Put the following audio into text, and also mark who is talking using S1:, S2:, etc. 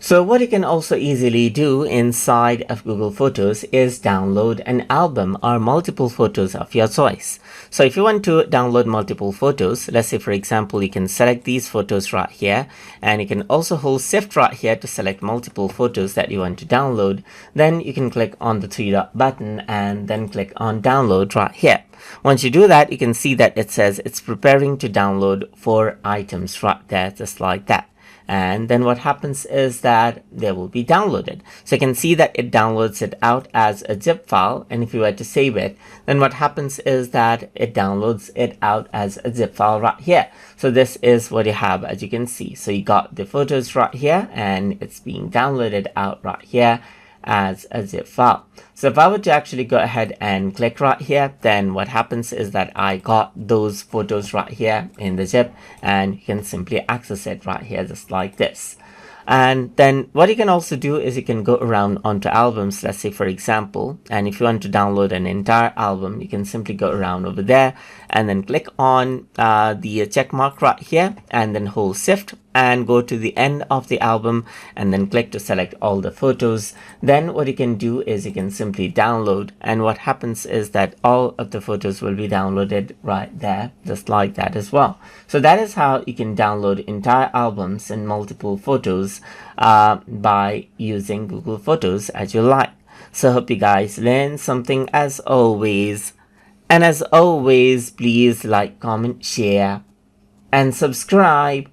S1: So what you can also easily do inside of Google Photos is download an album or multiple photos of your choice. So if you want to download multiple photos, let's say for example, you can select these photos right here, and you can also hold shift right here to select multiple photos that you want to download. Then you can click on the three dot button and then click on download right here. Once you do that, you can see that it says it's preparing to download 4 items right there, just like that. And then what happens is that they will be downloaded. So you can see that it downloads it out as a zip file, and if you were to save it, then what happens is that it downloads it out as a zip file right here. So this is what you have, as you can see. So you got the photos right here, and it's being downloaded out right here as a zip file. So if I were to actually go ahead and click right here, then what happens is that I got those photos right here in the zip, and you can simply access it right here just like this. And then what you can also do is you can go around onto albums, let's say for example, and if you want to download an entire album, you can simply go around over there and then click on the check mark right here and then hold shift and go to the end of the album and then click to select all the photos. Then what you can do is you can simply download, and what happens is that all of the photos will be downloaded right there just like that as well. So that is how you can download entire albums and multiple photos by using Google Photos as you like. So hope you guys learned something as always, and as always, please like, comment, share and subscribe.